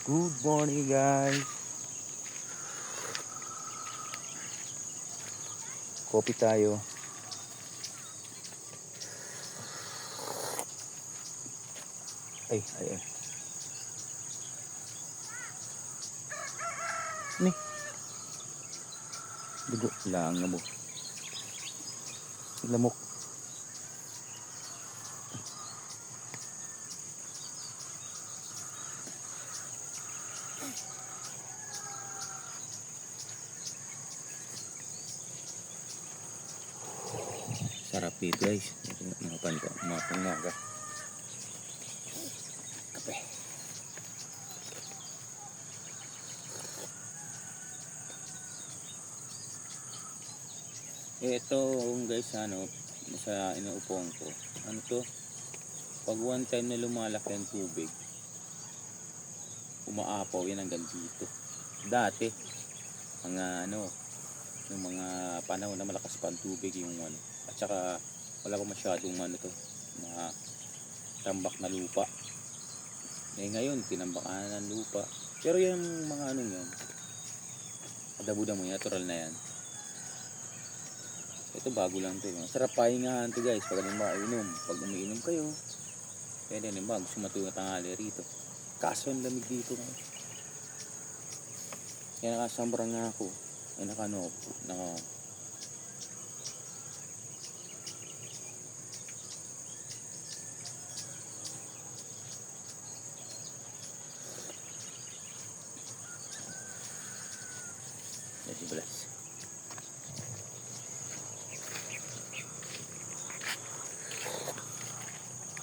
Good morning guys. Coffee tayo. Ay. Ni. Dugo lang na mo. Lamok. Sarap dito guys. Mga pangaga. Kape. Ito guys, sa inuupuan ko. Ano to? Pag one time na lumalaki ang tubig, umaapaw yan hanggang dito. Dati, yung mga panahon na malakas pa ang tubig, at saka wala pa masyadong mga tambak na lupa. Ngayon, tinambakan ng lupa. Pero yung mga yan, adabo-damo, natural na yan. Ito bago lang to. Sarap pahingahan to guys. Pag inom, pag umiinom kayo, pwede gusto matulog tanghali rito. Kaso ang lamig dito na. Kaya nakasambra nga ako. Ay bless.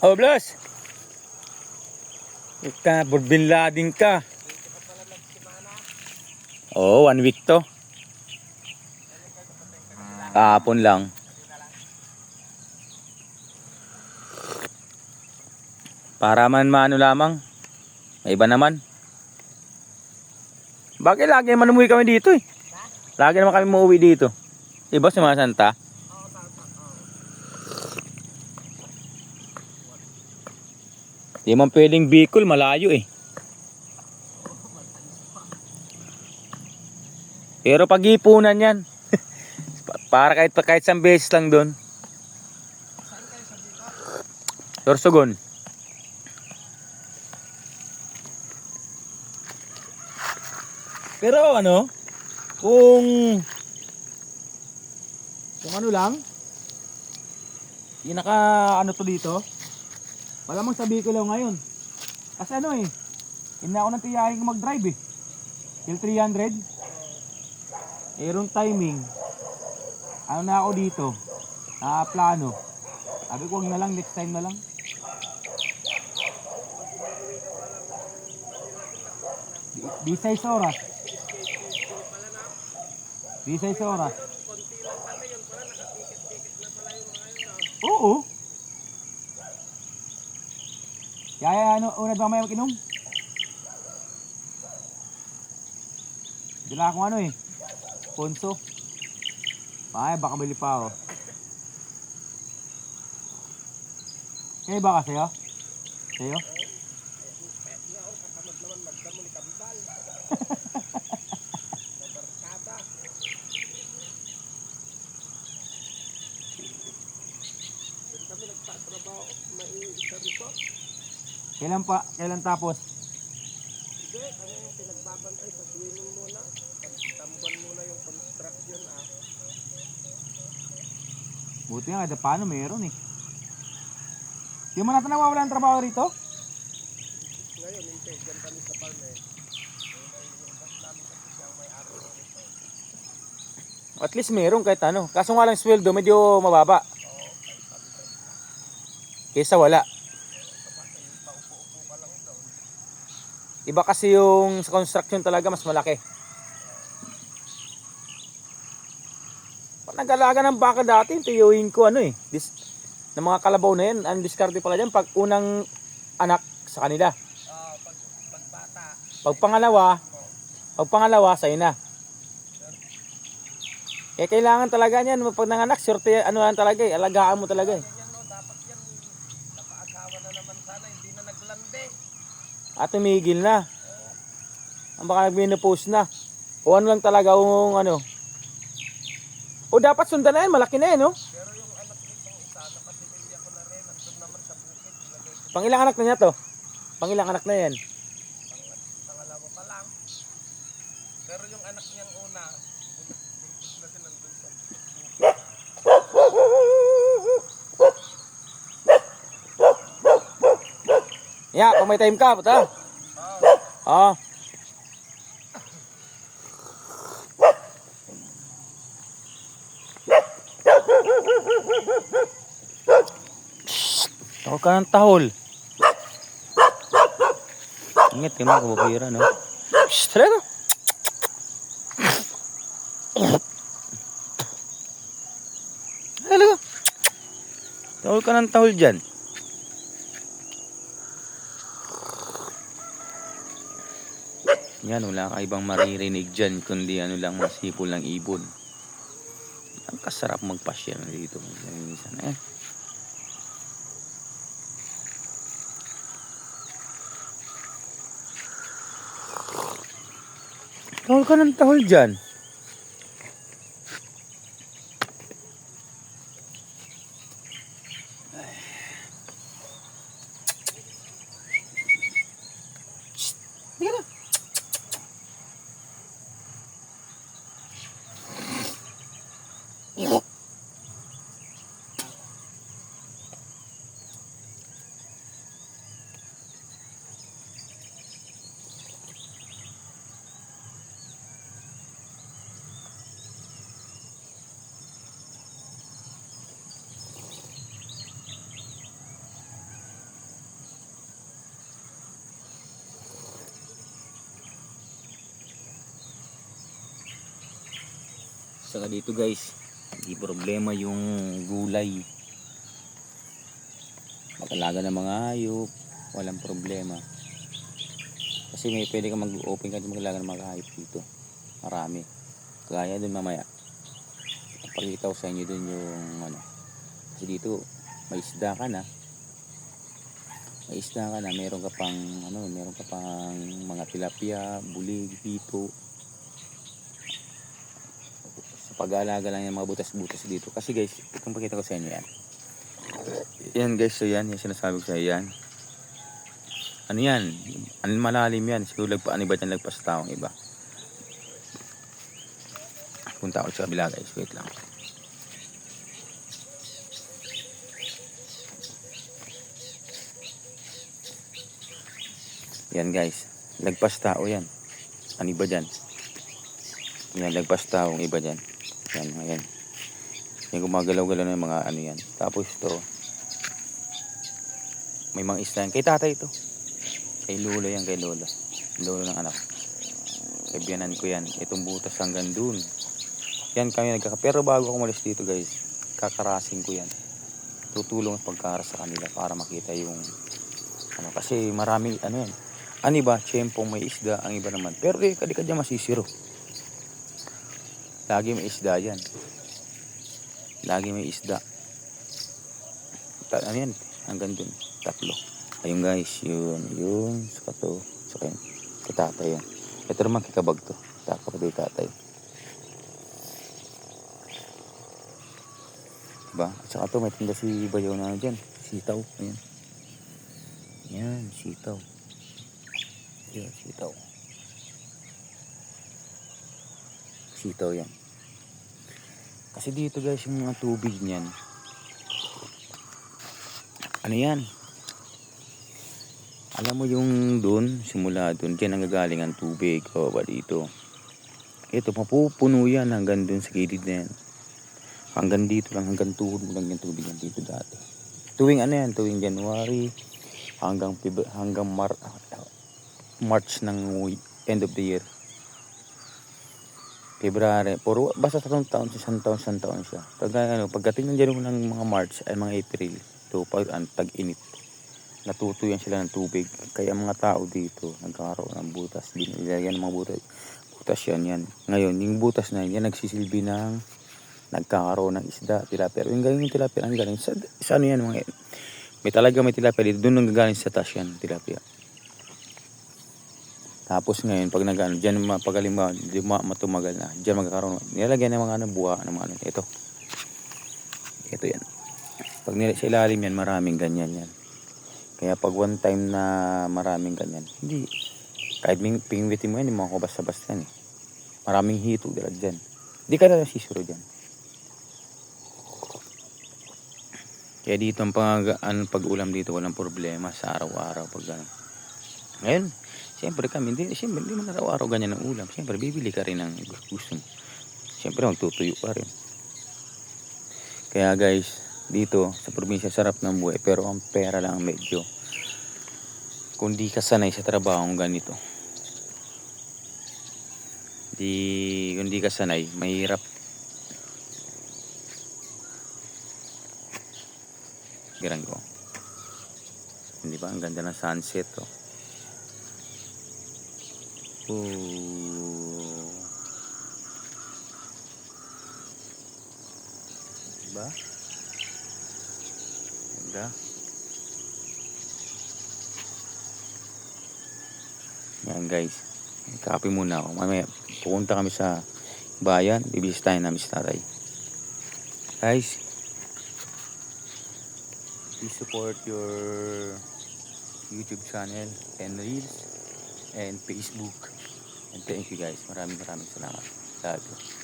Oh, bless. Ika, Bin Laden ka. Oh, 1 week to. Kahapon lang. Para man maano lamang. May iba naman. Bakit lagi naman umuwi kami dito eh? Lagi naman kami umuwi dito. Iba sa mga Santa. Di man pwedeng Bicol, malayo eh. Pero pag-ipunan yan. Para kahit isang beses lang doon. Sorsogon. Pero kung lang, yung to dito, malamang sa Bicol ngayon. Kasi hindi ako nang tiyahin mag-drive eh. Till 300. Mayroong timing. Na ako dito. Plano. Sabi ko wag na lang, next time na lang. Di 6 oras. Di 6 oras. Oo. Kaya una ba may mag-inom? Dila akong Ponso. Baka bili pa ako. Kaya ba ka sa'yo? Sa'yo? Kailan tapos? Hindi, kami yung pinagbabantay sa swimming muna. Tambuan muna yung construction Buti nga, paano meron eh. Di mo natin nawawala ang trabaho rito? Ngayon, hindi. Diyan kami sa farm eh. Yung boss namin kasi siyang may araw nito. At least meron kahit Kaso nga lang sweldo medyo mababa. Oo, kahit 100. Kesa wala. Paupo-upo ka lang doon. Iba kasi yung sa construction talaga mas malaki. Pag nag-alaga ng baka dati, tuyuin ko ng mga kalabaw na yan, ang diskarte pala dyan, pag unang anak sa kanila. Pag bata. Pag pangalawa, sa'yo na. Kailangan talaga yan, pag nanganak, surte, lang talaga alagaan mo talaga Dapat yan, nakaasawa na naman sana, hindi na naglande. At tumigil na. Ang baka nag-menopause na. O ano lang talaga kung ano. O dapat sundan na yan, malaki na yan, no? Pero yung anak nitong isa, napapinilya ko na rin. Nandun naman sa bukid. Nilagay ko Pangilang anak na niya to? Pangilang anak na yan? pangalawa pa lang. Pero yung anak niyang una, buntis na din nandun sa bukid. Yeah, kung may time ka, puta. Ah. Tawag ka ng tahol. Ingat kayo mga kababira, no? Shhh, tara na. Halaga. Tawag ka ng tahol dyan. Yan, wala ka ibang maririnig dyan, kundi ano lang, masipol ng ibon. Ang kasarap magpasya dito. Minsan, eh. Tahol ka ng tahol dyan. Hindi ka na. Saka dito guys, hindi problema yung gulay. Makalaga ng mga hayop, walang problema. Kasi may pwede ka mag-open ka maglaga ng mga hayop dito. Marami. Kaya dun mamaya. Ipakita ko sa inyo dun yung ano. Kasi dito may isda ka na. May isda ka na, meron ka pang ano, meron ka pang mga tilapia, bulig, hito. Pag-aalaga lang yung mga butas-butas dito. Kasi guys, itong pakita ko sa inyo yan. Yan guys, so yan. Yung sinasabi ko sa inyo yan. Ano yan? Ano malalim yan? Siguro ano ba dyan lagpas sa taong iba. Punta ako sa kabila guys. Wait lang. Yan guys. Lagpas tao yan. Ano ba dyan? Yan, lagpas taong iba dyan. Yan, ayan. Yung gumagalaw-galaw na yung mga ano yan. Tapos ito, may mga isla yan. Kay tatay ito. Kay lolo yan, kay lola. Lolo ng anak. Kay biyanan ko yan. Itong butas hanggang dun. Yan kami nagkaka. Pero bago ako umalis dito guys, kakarasin ko yan. Tutulong sa pagkaras sa kanila para makita yung ano. Kasi marami, ano yan. Ang iba, tiyempong may isda. Ang iba naman. Pero di ka dyan masisiro. Lagi may isda yan. Lagi may isda. Ano yan? Hanggang dun. 3. Ayun guys. Yun. Saka to. Saka yun. Kitatay yan. Ito naman kikabag to. Kapatid tatay. Diba? At saka to may tinda si Bayaw na dyan. Sitaw. Ayan. Yan. Sitaw. Yan. Sitaw. Sitaw yan. Kasi dito guys yung mga tubig niyan. Ano yan? Alam mo yung doon, simula doon, dyan ang gagaling ang tubig. O ba dito? Ito, mapupuno yan hanggang doon sa gilid na yan. Hanggang dito lang, hanggang tuhod mo lang yung tubig yan dito dati. Tuwing ano yan? Tuwing January hanggang March ng end of the year. February, puro basta isang taon siya. Pagdating ng January ng mga March ay mga April, to pag tag-init. Natutuyan sila ng tubig. Kaya mga tao dito nagkakaroon ng butas. Dinilagyan ng mga butas. Butas yan. Ngayon, yung butas na yan nagsisilbi ng nagkakaroon ng isda, tilapia. Pero yung galing yung tilapia, ang galing sa ano yan mga may tilapia dito. Doon nang gagaling sa taas yan, tilapia. Tapos ngayon, pag nag-ano, dyan pagalimba, di matumagal na, dyan magkakaroon, nilalagyan ng mga ano, buha, ng mga ano, ito yan. Pag sa ilalim yan, maraming ganyan yan. Kaya pag one time na maraming ganyan, hindi, kahit pingwitin mo yan, hindi mo ako basta-basta yan eh. Maraming hito dila dyan. Hindi ka na sisuro dyan. Kaya dito ang pag-ulam dito, walang problema sa araw-araw pag gano'n. Ngayon, siyempre kami, hindi man araw-araw ganyan ang ulam. Siyempre, bibili ka rin ng gusto mo. Siyempre, magtutuyo ka rin. Kaya guys, dito sa probinsya, sarap ng buhay. Pero ang pera lang medyo. Kung di ka sanay sa trabaho ganito, kung di ka sanay, mahirap. Girang ko. Hindi ba? Ang ganda ng sunset, oh. Oh. Diba? Ganda. Yan guys. Kape muna ako. Mamaya pupunta kami sa bayan. Bibisitahin namin si tatay. Guys, please support your YouTube channel and Reels and Facebook. And thank you guys. Maraming salamat. Love you.